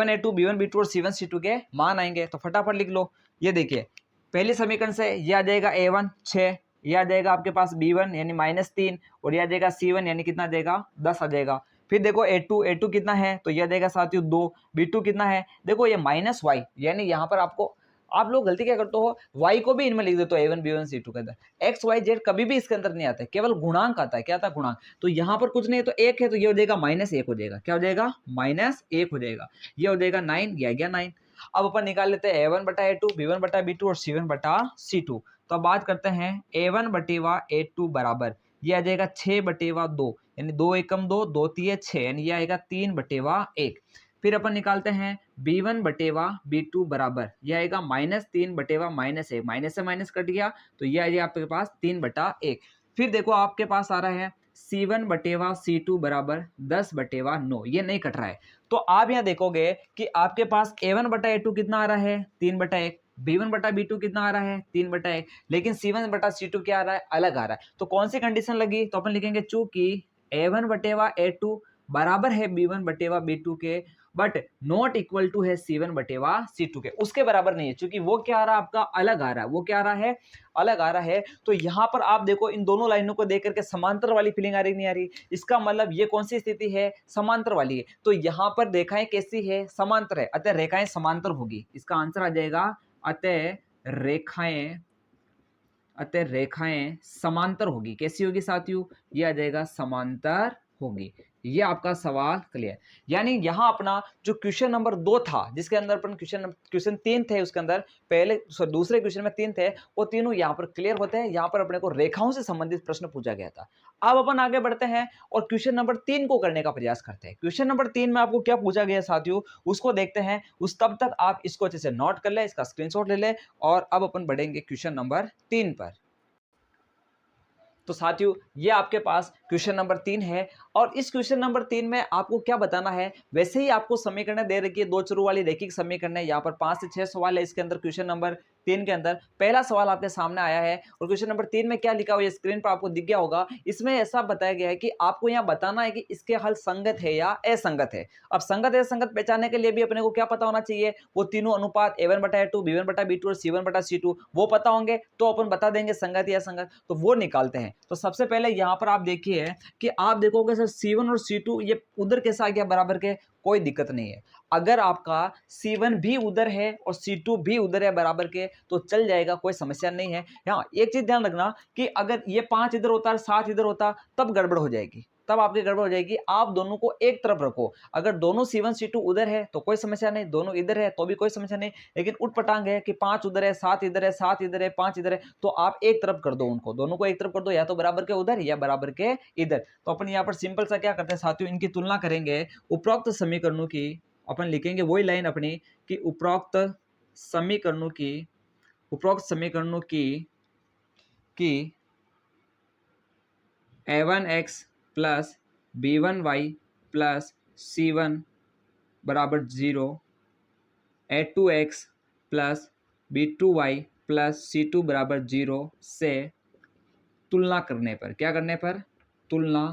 S1: a2 b1 b2 और c1 c2 के मान आएंगे। तो फटाफट लिख लो। ये देखिए पहले समीकरण से ये आ जाएगा a1 6, ये आ जाएगा आपके पास b1 यानी -3, और ये आ जाएगा c1 यानी कितना आ जाएगा 10 आ जाएगा। फिर देखो a2 कितना है, तो ये आ जाएगा साथियों 2, b2 कितना है, देखो ये -y, यानी यहाँ पर आपको, आप लोग गलती क्या करते हो, y को भी इनमें लिख देते हो a1 b1 c2 के अंदर। x y z कभी भी इसके अंदर नहीं आता है, केवल गुणांक आता है। क्या आता है, गुणांक। तो यहाँ पर कुछ नहीं है तो 1 है, तो ये हो जाएगा -1 हो जाएगा। क्या हो जाएगा, -1 हो जाएगा। ये हो जाएगा 9, ये आ गया 9। अब अपन निकाल लेते हैं a1 बटा a2, b1 बटा b2 और c1 बटा c2। तो अब बात करते हैं a1 बटेवा a2 बराबर, ये आ जाएगा 6/2, यानी 2 एकम 2, 2 तिये 6, यानी ये आएगा 3/1। फिर अपन निकालते हैं b1 बटेवा b2 बराबर, यह आएगा -3 बटेवा -1, माइनस से माइनस कट गया तो यह आएगा आपके पास 3/1। फिर देखो आपके पास आ रहा है c1 बटेवा c2 बराबर 10/9, ये नहीं कट रहा है। तो आप यहाँ देखोगे कि आपके पास a1 बटा a2 कितना आ रहा है 3/1, b1 बटा b2 कितना आ रहा है 3/1, लेकिन c1 बटा c2 क्या आ रहा है, अलग आ रहा है। तो कौन सी कंडीशन लगी, तो अपन लिखेंगे चूंकि a1 बटेवा a2 बराबर है b1 बटेवा b2 के, बट नॉट इक्वल टू है c1 बटेवा c2 के, उसके बराबर नहीं है, क्योंकि वो क्या आ रहा है आपका, अलग आ रहा है। वो क्या आ रहा है, अलग आ रहा है। तो यहां पर आप देखो इन दोनों लाइनों को देख करके समांतर वाली फीलिंग आ रही नहीं आ रही, इसका मतलब ये कौन सी स्थिति है, समांतर वाली है। तो यहां पर रेखाएं कैसी है, समांतर है, अतः रेखाएं समांतर होगी। इसका आंसर आ जाएगा अतः रेखाएं समांतर होगी। कैसी होगी साथियों, ये आ जाएगा समांतर होगी। ये आपका सवाल क्लियर। यानी यहाँ अपना जो क्वेश्चन नंबर 2 था, जिसके अंदर अपन क्वेश्चन 3 थे, उसके अंदर पहले दूसरे क्वेश्चन में 3 थे, वो तीनों यहाँ पर क्लियर होते हैं। यहाँ पर अपने को रेखाओं से संबंधित प्रश्न पूछा गया था। अब अपन आगे बढ़ते हैं और क्वेश्चन नंबर 3 को करने का प्रयास करते हैं। क्वेश्चन नंबर 3 में आपको क्या पूछा गया साथियों, उसको देखते हैं। उस तब तक आप इसको अच्छे से नोट कर ले, इसका स्क्रीनशॉट ले ले, और अब अपन बढ़ेंगे क्वेश्चन नंबर 3 पर। तो साथियों ये आपके पास क्वेश्चन नंबर 3 है, और इस क्वेश्चन नंबर 3 में आपको क्या बताना है। वैसे ही आपको समीकरण दे रखी है, दो चरों वाली रैखिक समीकरण है। यहाँ पर 5 से 6 सवाल है इसके अंदर। क्वेश्चन नंबर 3 के अंदर पहला सवाल आपके सामने आया है, और क्वेश्चन नंबर 3 में क्या लिखा हुआ है स्क्रीन पर आपको दिख गया होगा। इसमें ऐसा बताया गया है कि आपको यहाँ बताना है कि इसके हल संगत है या असंगत है। अब संगत असंगत पहचानने के लिए भी अपने को क्या पता होना चाहिए, वो तीनों अनुपात A1/A2, B1/B2 और C1/C2 वो पता होंगे, तो अपन बता देंगे संगत या असंगत। तो वो निकालते हैं। तो सबसे पहले यहाँ पर आप देखिए कि आप देखोगे सर C1 और C2 ये उधर कैसा आ गया बराबर के, कोई दिक्कत नहीं है। अगर आपका C1 भी उधर है और C2 भी उधर है बराबर के, तो चल जाएगा, कोई समस्या नहीं है। हाँ, एक चीज ध्यान रखना कि अगर ये 5 इधर होता है 7 इधर होता, तब गड़बड़ हो जाएगी, तब आपकी गड़बड़ हो जाएगी। आप दोनों को एक तरफ रखो। अगर दोनों C1 C2 उधर है तो कोई समस्या नहीं, दोनों इधर है तो भी कोई समस्या नहीं। लेकिन उठपटांग है कि 5 उधर है 7 इधर है 7 इधर है 5 इधर है, तो आप एक तरफ कर दो उनको, दोनों को एक तरफ कर दो, या तो बराबर के उधर या बराबर के इधर। तो अपन यहाँ पर सिंपल सा क्या करते हैं साथियों, इनकी तुलना करेंगे। उपरोक्त समीकरणों की अपन लिखेंगे वही लाइन अपनी कि उपरोक्त समीकरणों की A1x plus B1y plus C1 बराबर 0, A2x plus B2y plus C2 बराबर 0 से तुलना करने पर, क्या करने पर, तुलना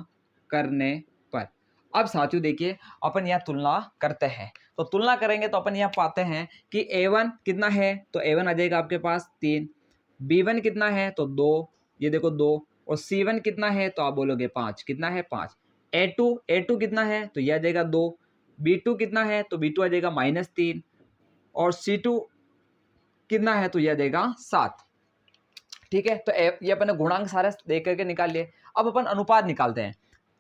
S1: करने पर। अब साथियों देखिए अपन यहाँ तुलना करते हैं। तो तुलना करेंगे तो अपन यहाँ पाते हैं कि A1 कितना है, तो A1 आ जाएगा आपके पास 3, B1 कितना है तो 2, ये देखो 2, और C1 कितना है तो आप बोलोगे 5, कितना है 5। A2 कितना है तो यह आ जाएगा 2, B2 कितना है तो B2 आ जाएगा -3, और C2 कितना है तो यह देगा 7। ठीक है, तो ये अपन ने गुणांक सारे देख करके निकाल लिए। अब अपन अनुपात निकालते हैं।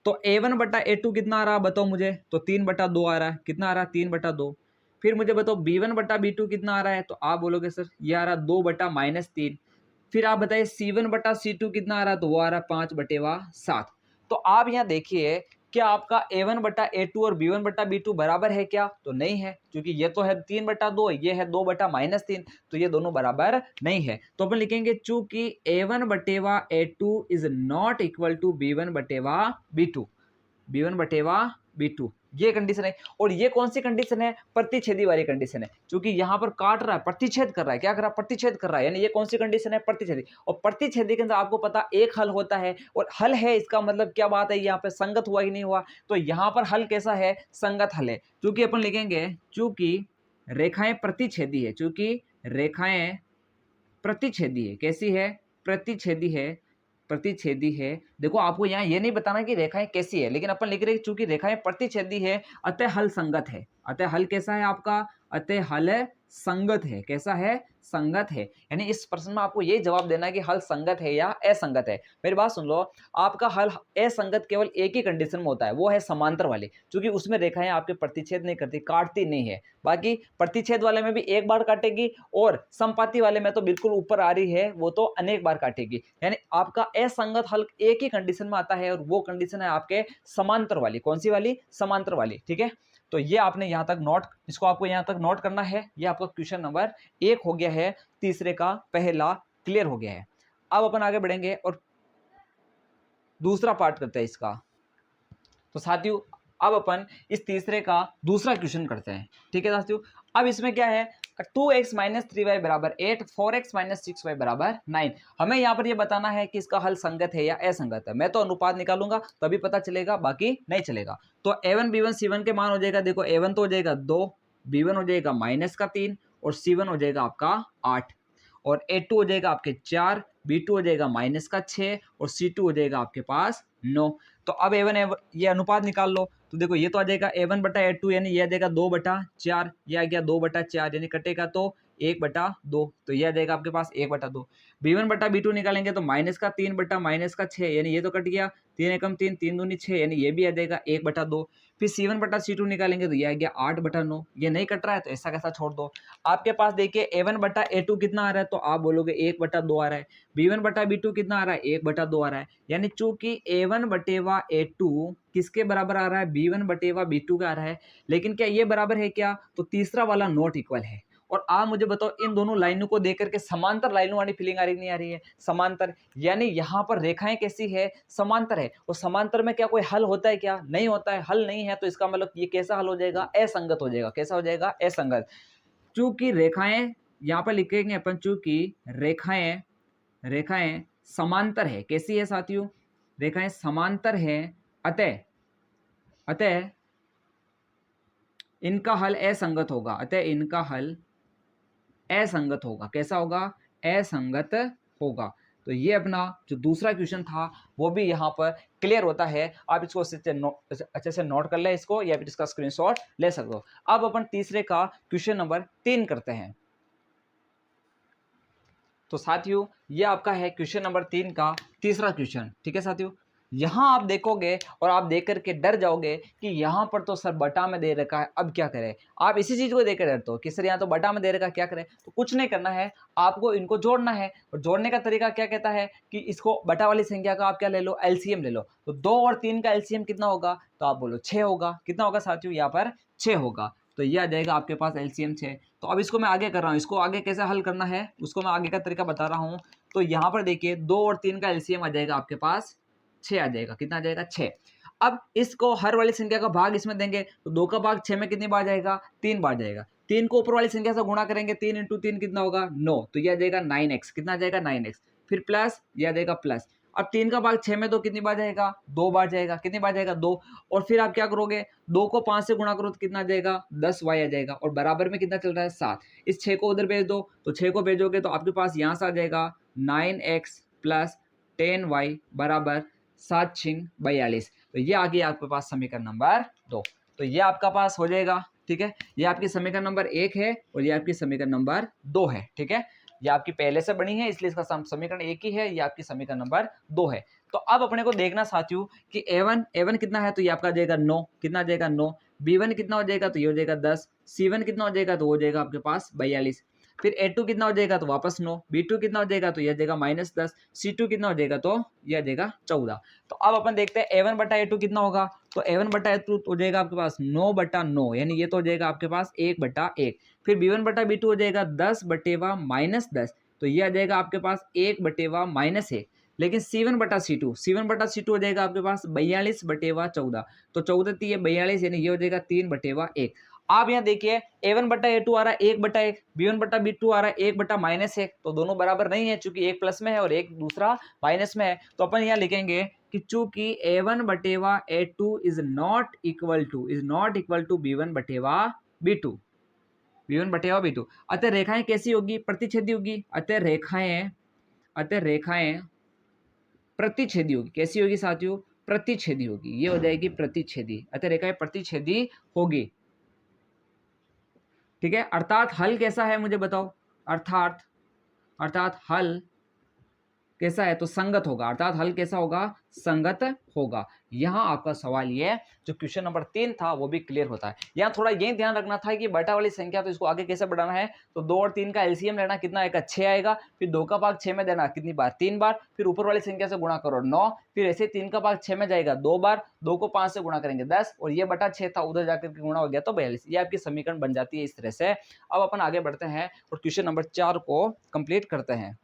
S1: तो A1/A2 कितना आ रहा बताओ मुझे, तो 3/2 आ रहा है। कितना आ रहा है 3/2। फिर मुझे बताओ B1/B2 कितना आ रहा है, तो आप बोलोगे सर ये आ रहा 2/-3। फिर आप बताइए C1/C2 कितना आ रहा है, तो वो आ रहा 5/7। तो आप यहाँ देखिए क्या आपका A1/A2 और B1/B2 बराबर है क्या, तो नहीं है, क्योंकि ये तो है 3/2, ये है 2/-3, तो ये दोनों बराबर नहीं है। तो अपन लिखेंगे चूंकि A1/A2 is not equal to B1/B2, ये कंडीशन है। और ये कौन सी कंडीशन है, प्रतिच्छेदी वाली कंडीशन है, क्योंकि यहाँ पर काट रहा है, प्रतिच्छेद कर रहा है। क्या कर रहा है, प्रतिच्छेद कर रहा है, यानी ये कौन सी कंडीशन है, प्रतिच्छेदी। और प्रतिच्छेदी के अंदर आपको पता एक हल होता है, और हल है इसका मतलब क्या बात है, यहाँ पे संगत हुआ कि नहीं हुआ, तो यहाँ पर हल कैसा है, संगत हल है। क्योंकि अपन लिखेंगे चूंकि रेखाएं प्रतिच्छेदी है, चूंकि रेखाएं प्रतिच्छेदी है, कैसी है, प्रतिच्छेदी है, प्रतिच्छेदी है। देखो आपको यहाँ ये नहीं बताना कि रेखाएं कैसी है, लेकिन अपन लिख रहे हैं चूंकि रेखाएं प्रतिच्छेदी है, अतः हल संगत है। अतः हल कैसा है आपका, अतः हल संगत है। कैसा है, संगत है। यानी इस प्रश्न में आपको ये जवाब देना है कि हल संगत है या असंगत है। मेरी बात सुन लो, आपका हल असंगत केवल एक ही कंडीशन में होता है, वो है समांतर वाली, क्योंकि उसमें रेखाएं आपके प्रतिच्छेद नहीं करती, काटती नहीं है। बाकी प्रतिच्छेद वाले में भी एक बार काटेगी, और संपाती वाले में तो बिल्कुल ऊपर आ रही है, वो तो अनेक बार काटेगी। यानी आपका असंगत हल एक ही कंडीशन में आता है, और वो कंडीशन है आपके समांतर वाली। कौन सी वाली, समांतर वाली। ठीक है, तो ये आपने यहाँ तक नोट, इसको आपको यहाँ तक नोट करना है। ये आपका क्वेश्चन नंबर 1 हो गया है, तीसरे का पहला क्लियर हो गया है। अब अपन आगे बढ़ेंगे और दूसरा पार्ट करते हैं इसका। तो साथियों अब अपन इस तीसरे का दूसरा क्वेश्चन करते हैं। ठीक है साथियों, अब इसमें क्या है, 2x - 3y बराबर 8, 4x - 6y बराबर 9। हमें यहाँ पर ये बताना है कि इसका हल संगत है या असंगत है। मैं तो अनुपात निकालूंगा तभी पता चलेगा, बाकी नहीं चलेगा। तो A1 B1 C1 के मान हो जाएगा, देखो A1 तो हो जाएगा 2, B1 हो जाएगा -3, और C1 हो जाएगा आपका 8, और A2 हो जाएगा आपके 4, B2 हो जाएगा -6, और C2 हो जाएगा आपके पास 9। तो अब A1 ये अनुपात निकाल लो। तो देखो ये तो आ जाएगा A1/A2, यानी ये आ जाएगा 2/4, ये आ गया 2/4, यानी कटेगा तो 1/2, तो ये आ जाएगा आपके पास 1/2। B1/B2 निकालेंगे तो माइनस का 3/-6, यानी ये तो कट गया, 3 एकम 3, 3 दूनी 6, यानी ये भी आ जाएगा 1/2। फिर C1/C2 निकालेंगे तो ये आ गया 8/9, ये नहीं कट रहा है तो ऐसा कैसा छोड़ दो। आपके पास देखिए A1/A2 कितना आ रहा है, तो आप बोलोगे 1/2 आ रहा है। B1/B2 कितना आ रहा है, 1/2 आ रहा है, यानी चूंकि A1/A2 किसके बराबर आ रहा है, B1/B2 का आ रहा है, लेकिन क्या ये बराबर है क्या, तो तीसरा वाला नॉट इक्वल है। और आप मुझे बताओ इन दोनों लाइनों को देख करके समांतर लाइनों वाली फीलिंग आ रही नहीं आ रही है, समांतर, यानी यहाँ पर रेखाएं कैसी है, समांतर है। और समांतर में क्या कोई हल होता है क्या, नहीं होता है, हल नहीं है, तो इसका मतलब ये कैसा हल हो जाएगा, असंगत हो जाएगा। कैसा हो जाएगा, असंगत। चूंकि रेखाएं यहाँ पर लिखेंगे अपन, चूंकि रेखाएं समांतर है, कैसी है साथियों, रेखाएं समांतर है, अतः इनका हल असंगत होगा, अतः इनका हल असंगत होगा। कैसा होगा, असंगत होगा। तो ये अपना जो दूसरा क्वेश्चन था वो भी यहाँ पर क्लियर होता है। आप इसको अच्छे से नोट कर ले इसको, या फिर इसका स्क्रीनशॉट ले सकते हो। अब अपन तीसरे का क्वेश्चन नंबर 3 करते हैं। तो साथियों ये आपका है क्वेश्चन नंबर 3 का तीसरा क्वेश्चन। ठीक है साथियों, यहाँ आप देखोगे और आप देख करके डर जाओगे कि यहाँ पर तो सर बटा में दे रखा है, अब क्या करें। आप इसी चीज को देकर डरते हो कि सर यहाँ तो बटा में दे रखा है, क्या करें। तो कुछ नहीं करना है, आपको इनको जोड़ना है। और जोड़ने का तरीका क्या कहता है कि इसको बटा वाली संख्या का आप क्या ले लो, एलसीएम ले लो। तो 2 और 3 का एलसीएम कितना होगा, तो आप बोलो 6 होगा। कितना होगा साथियों, यहाँ पर 6 होगा। तो ये आ जाएगा आपके पास एलसीएम 6। तो अब इसको मैं आगे कर रहा हूँ, इसको आगे कैसे हल करना है उसको मैं आगे का तरीका बता रहा हूँ। तो यहाँ पर देखिए 2 और 3 का एलसीएम आ जाएगा आपके पास 6 आ जाएगा। कितना आ जाएगा, 6। अब इसको हर वाली संख्या का भाग इसमें देंगे तो 2 का भाग 6 में कितनी बार जाएगा, 3 बार जाएगा। 3 को ऊपर वाली संख्या से गुणा करेंगे, 3 × 3 कितना होगा, 9, तो यह आ जाएगा 9x। कितना आ जाएगा, 9x। फिर प्लस यह आ जाएगा प्लस। अब 3 का भाग 6 में तो कितनी बार जाएगा, 2 बार जाएगा। कितनी बार जाएगा, 2। और फिर आप क्या करोगे, 2 को 5 से गुणा करो तो कितना आ जाएगा, 10y आ जाएगा। और बराबर में कितना चल रहा है, 7। इस 6 को उधर भेज दो, तो 6 को भेजोगे तो आपके पास यहाँ से आ जाएगा 9x + 10y बराबर 7×42। तो ये आ गया आपके पास समीकरण नंबर 2। तो ये आपका पास हो जाएगा। ठीक है, ये आपकी समीकरण नंबर 1 है और ये आपकी समीकरण नंबर 2 है। ठीक है, ये आपकी पहले से बनी है इसलिए इसका समीकरण 1 ही है, ये आपकी समीकरण नंबर 2 है। तो अब अपने को देखना साथियों कि A1 कितना है, तो ये आपका आ जाएगा 9। कितना आ जाएगा, 9। B1 कितना हो जाएगा, तो ये हो जाएगा 10। C1 कितना हो जाएगा, तो हो जाएगा आपके पास 42। फिर A2 कितना हो जाएगा, तो वापस 9। B2 कितना हो जाएगा, तो यह जाएगा -10। C2 कितना हो जाएगा, तो यह जाएगा 14। तो अब अपन देखते हैं A1/A2 कितना होगा। तो A1/A2 हो जाएगा आपके पास 9/9, यानी ये तो हो जाएगा आपके पास 1/1। फिर B1/B2 हो जाएगा 10/-10, तो ये आ जाएगा आपके पास 1/-1। लेकिन C1/C2 हो जाएगा आपके पास 42/14, तो 14 3 42, यानी ये हो जाएगा 3/1। आप यहाँ देखिए A1/A2 आ रहा है 1/1, B1/B2 आ रहा है 1/-1, तो दोनों बराबर नहीं है, चूंकि एक प्लस में है और एक दूसरा माइनस में है। तो अपन यहाँ लिखेंगे कि चूंकि A1/A2 is not equal to B1/B2, अतः रेखाएं कैसी होगी, प्रतिच्छेदी होगी। अतः रेखाएं प्रतिच्छेदी होगी। कैसी होगी साथियों, प्रतिच्छेदी होगी। ये हो जाएगी प्रतिच्छेदी, अतः रेखाएं प्रतिच्छेदी होगी। ठीक है, अर्थात हल कैसा है मुझे बताओ, अर्थात हल कैसा है, तो संगत होगा। अर्थात हल कैसा होगा, संगत होगा। यहाँ आपका सवाल ये जो क्वेश्चन नंबर 3 था वो भी क्लियर होता है। यहाँ थोड़ा ये ध्यान रखना था कि बटा वाली संख्या, तो इसको आगे कैसे बढ़ाना है, तो 2 और 3 का एलसीएम लेना, कितना आएगा, 6 आएगा। फिर 2 का भाग 6 में देना, कितनी बार, 3 बार। फिर ऊपर वाली संख्या से गुणा करो 9। फिर ऐसे 3 का भाग 6 में जाएगा 2 बार। 2 को 5 से गुणा करेंगे 10, और ये बटा 6 था, उधर जाकर के गुणा हो गया तो 42। ये आपकी समीकरण बन जाती है इस तरह से। अब अपन आगे बढ़ते हैं और क्वेश्चन नंबर 4 को कंप्लीट करते हैं।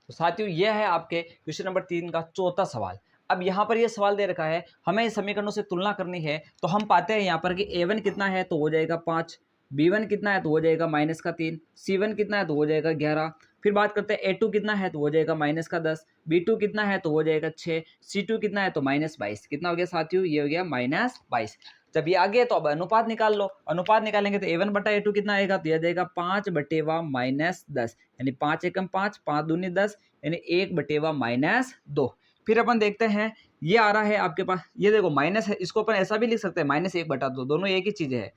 S1: तो साथियों यह है आपके क्वेश्चन नंबर 3 का चौथा सवाल। अब यहाँ पर यह सवाल दे रखा है, हमें इस समीकरणों से तुलना करनी है। तो हम पाते हैं यहाँ पर कि A1 कितना है, तो हो जाएगा 5। B1 कितना है, तो हो जाएगा -3। C1 कितना है, तो हो जाएगा 11। फिर बात करते हैं A2 कितना है, तो हो जाएगा -10। B2 कितना है, तो हो जाएगा 6। C2 कितना है, तो -22। कितना हो गया साथियों, ये हो गया -22। जब ये आ गया तो अब अनुपात निकाल लो। अनुपात निकालेंगे तो A1/A2 कितना आएगा, तो यह जाएगा 5/10, यानी 5 एकम 5, 5 दूनी 10, यानी 1/-2। फिर अपन देखते हैं ये आ रहा है आपके पास, ये देखो माइनस है, इसको अपन ऐसा भी लिख सकते हैं -1/2, दोनों एक ही चीज है।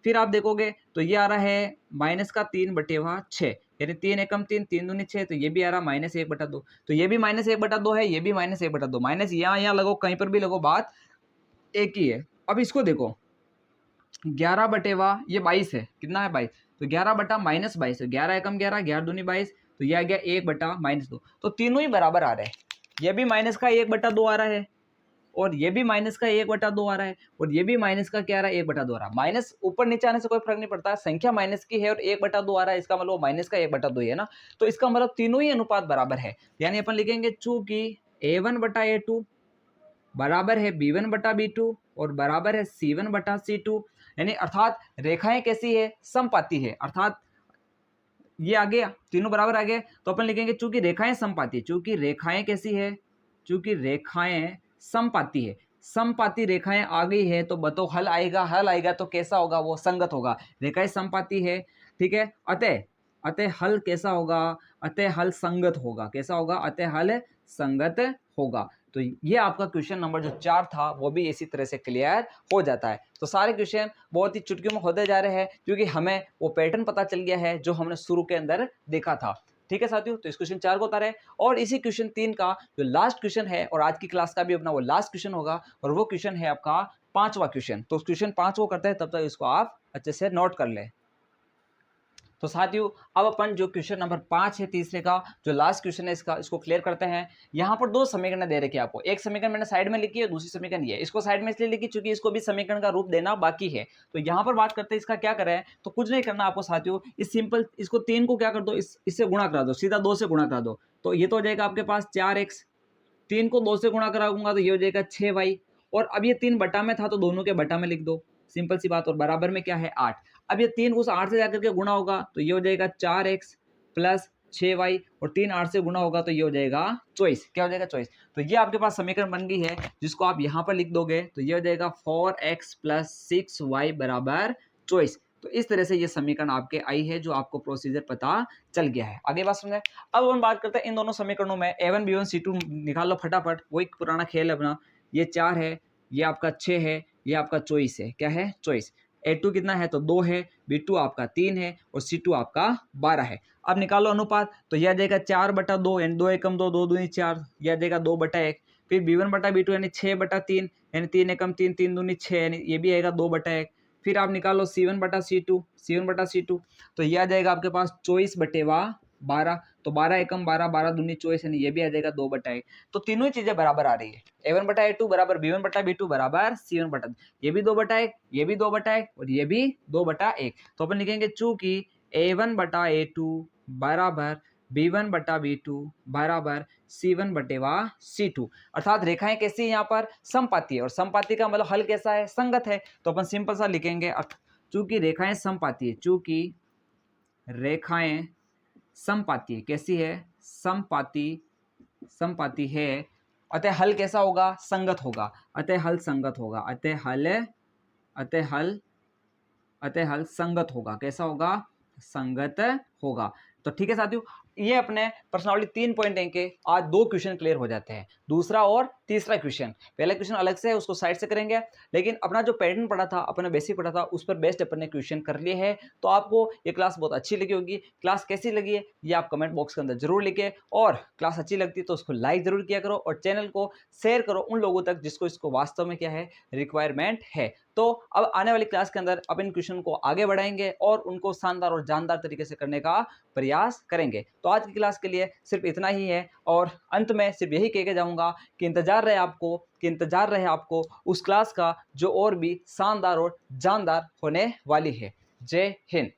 S1: फिर आप देखोगे तो ये आ रहा है -3/6, यानी 3 एकम 3, 3 दूनी 6, तो ये भी आ रहा -1/2। तो ये भी -1/2 है, ये भी -1/2, माइनस यहाँ लगो, कहीं पर भी लगो, बात एक ही है। अब इसको देखो, 11/, ये 22 है, कितना है 22, तो 11/-22 है, 11 एकम 11, 11 दूनी 22, तो ये आ गया 1/-2। तो तीनों ही बराबर आ रहे हैं, ये भी माइनस का 1/2 आ रहा है, और ये भी माइनस का 1/2 आ रहा है, और ये भी माइनस का क्या आ रहा है, 1/2 आ रहा है। माइनस ऊपर नीचे आने से कोई फर्क नहीं पड़ता, संख्या माइनस की है और 1/2 आ रहा है, इसका मतलब माइनस का 1/2 ही है ना। तो इसका मतलब तीनों ही अनुपात बराबर है, यानी अपन लिखेंगे चूंकि A1/A2 बराबर है B1/B2 और बराबर है C1/C2, यानी अर्थात रेखाएं कैसी है, समपाती है, अर्थात ये आ गया, तीनों बराबर आ गए। तो अपन लिखेंगे चूंकि रेखाएं समपाती है, चूंकि रेखाएं कैसी है, चूंकि रेखाएं समपाती है, समपाती रेखाएं आ गई है, तो बताओ हल आएगा, हल आएगा तो कैसा होगा, वो संगत होगा। रेखाएं समपाती है, ठीक है, अतः अतः हल कैसा होगा, अतः हल संगत होगा, कैसा होगा, अतः हल संगत होगा। तो ये आपका क्वेश्चन नंबर जो 4 था वो भी इसी तरह से क्लियर हो जाता है। तो सारे क्वेश्चन बहुत ही चुटकियों में होते जा रहे हैं, क्योंकि हमें वो पैटर्न पता चल गया है जो हमने शुरू के अंदर देखा था। ठीक है साथियों, तो इस क्वेश्चन 4 को उतारे, और इसी क्वेश्चन 3 का जो लास्ट क्वेश्चन है, और आज की क्लास का भी अपना वो लास्ट क्वेश्चन होगा, और वो क्वेश्चन है आपका 5वां क्वेश्चन। तो क्वेश्चन 5 को करते हैं, तब तक इसको आप अच्छे से नोट कर ले। तो साथियों, अब अपन जो क्वेश्चन नंबर 5 है, तीसरे का जो लास्ट क्वेश्चन है, इसको क्लियर करते हैं। यहाँ पर 2 समीकरण दे रखे हैं आपको, एक समीकरण मैंने साइड में लिखी है, दूसरी समीकरण ये है। इसको साइड में इसलिए लिखी क्योंकि इसको भी समीकरण का रूप देना बाकी है। तो यहाँ पर बात करते हैं इसका क्या करें, तो कुछ नहीं करना आपको साथियों, इस सिंपल इसको 3 को क्या कर दो, इससे गुणा करा दो, सीधा 2 से गुणा करा दो, तो ये तो हो जाएगा आपके पास 4x, 3 को 2 से गुणा कराऊंगा तो ये हो जाएगा 6y, और अब ये 3 बटा में था तो दोनों के बटा में लिख दो, सिंपल सी बात, और बराबर में क्या है 8। अब ये 3 उस 8 से जाकर के गुणा होगा तो ये हो जाएगा 4x प्लस 6y, और 3 8 से गुणा होगा तो ये हो जाएगा 24, क्या हो जाएगा 24। तो ये आपके पास समीकरण बन गई है, जिसको आप यहाँ पर लिख दोगे तो ये हो जाएगा 4x प्लस 6y बराबर 24। तो इस तरह से ये समीकरण आपके आई है, जो आपको प्रोसीजर पता चल गया है। आगे बात समझे। अब हम बात करते हैं इन दोनों समीकरणों में A1 B1 C2 निकाल लो फटाफट, वही पुराना खेल है अपना। ये 4 है, ये आपका 6 है, ये आपका 24 है, क्या है 24। A2 कितना है, तो 2 है, B2 आपका 3 है, और C2 आपका 12 है। अब निकालो अनुपात, तो यह आ जाएगा 4/2, यानी 2 एकम 2, 2 दूनी 4, यह आ जाएगा 2/1। फिर B1/B2 यानी 6/3, यानी 3 एकम 3, 3 दूनी 6, यानी ये भी आएगा 2/1। फिर आप निकालो C1/C2, C1/C2, तो ये आ जाएगा आपके पास 24/12, तो 12 एकम 12, 12 दूनी 24, यानी ये भी आ जाएगा 2/1। तो तीनों ही चीजें बराबर आ रही है, A1/A2 बराबर B1/B2 बराबर C1/, ये भी 2/1, ये भी 2/1, और ये भी 2/1। तो अपन लिखेंगे चूंकि A1/A2 बराबर B1/B2 बराबर C1/C2, अर्थात रेखाएं कैसी है, यहाँ पर समपाती है, और समपाती का मतलब हल कैसा है, संगत है। तो अपन सिंपल सा लिखेंगे, चूंकि रेखाएं समपाती है, चूंकि रेखाएं समपाती है, कैसी है, समपाती है, अतः हल कैसा होगा, संगत होगा, अतः हल संगत होगा, अतः हल संगत होगा, कैसा होगा, संगत होगा। तो ठीक है साथियों, ये अपने पर्सनालिटी 3 पॉइंट के आज 2 क्वेश्चन क्लियर हो जाते हैं, दूसरा और तीसरा क्वेश्चन। पहला क्वेश्चन अलग से है, उसको साइड से करेंगे, लेकिन अपना जो पैटर्न पढ़ा था, अपने बेसिक पढ़ा था, उस पर बेस्ट अपने क्वेश्चन कर लिए हैं। तो आपको ये क्लास बहुत अच्छी लगी होगी। क्लास कैसी लगी है ये आप कमेंट बॉक्स के अंदर जरूर लिखे, और क्लास अच्छी लगती है तो उसको लाइक जरूर किया करो, और चैनल को शेयर करो उन लोगों तक जिसको इसको वास्तव में क्या है, रिक्वायरमेंट है। तो अब आने वाली क्लास के अंदर अब इन क्वेश्चन को आगे बढ़ाएंगे और उनको शानदार और जानदार तरीके से करने का प्रयास करेंगे। तो आज की क्लास के लिए सिर्फ इतना ही है, और अंत में सिर्फ यही कह के जाऊंगा कि इंतजार रहे आपको उस क्लास का जो और भी शानदार और जानदार होने वाली है। जय हिंद।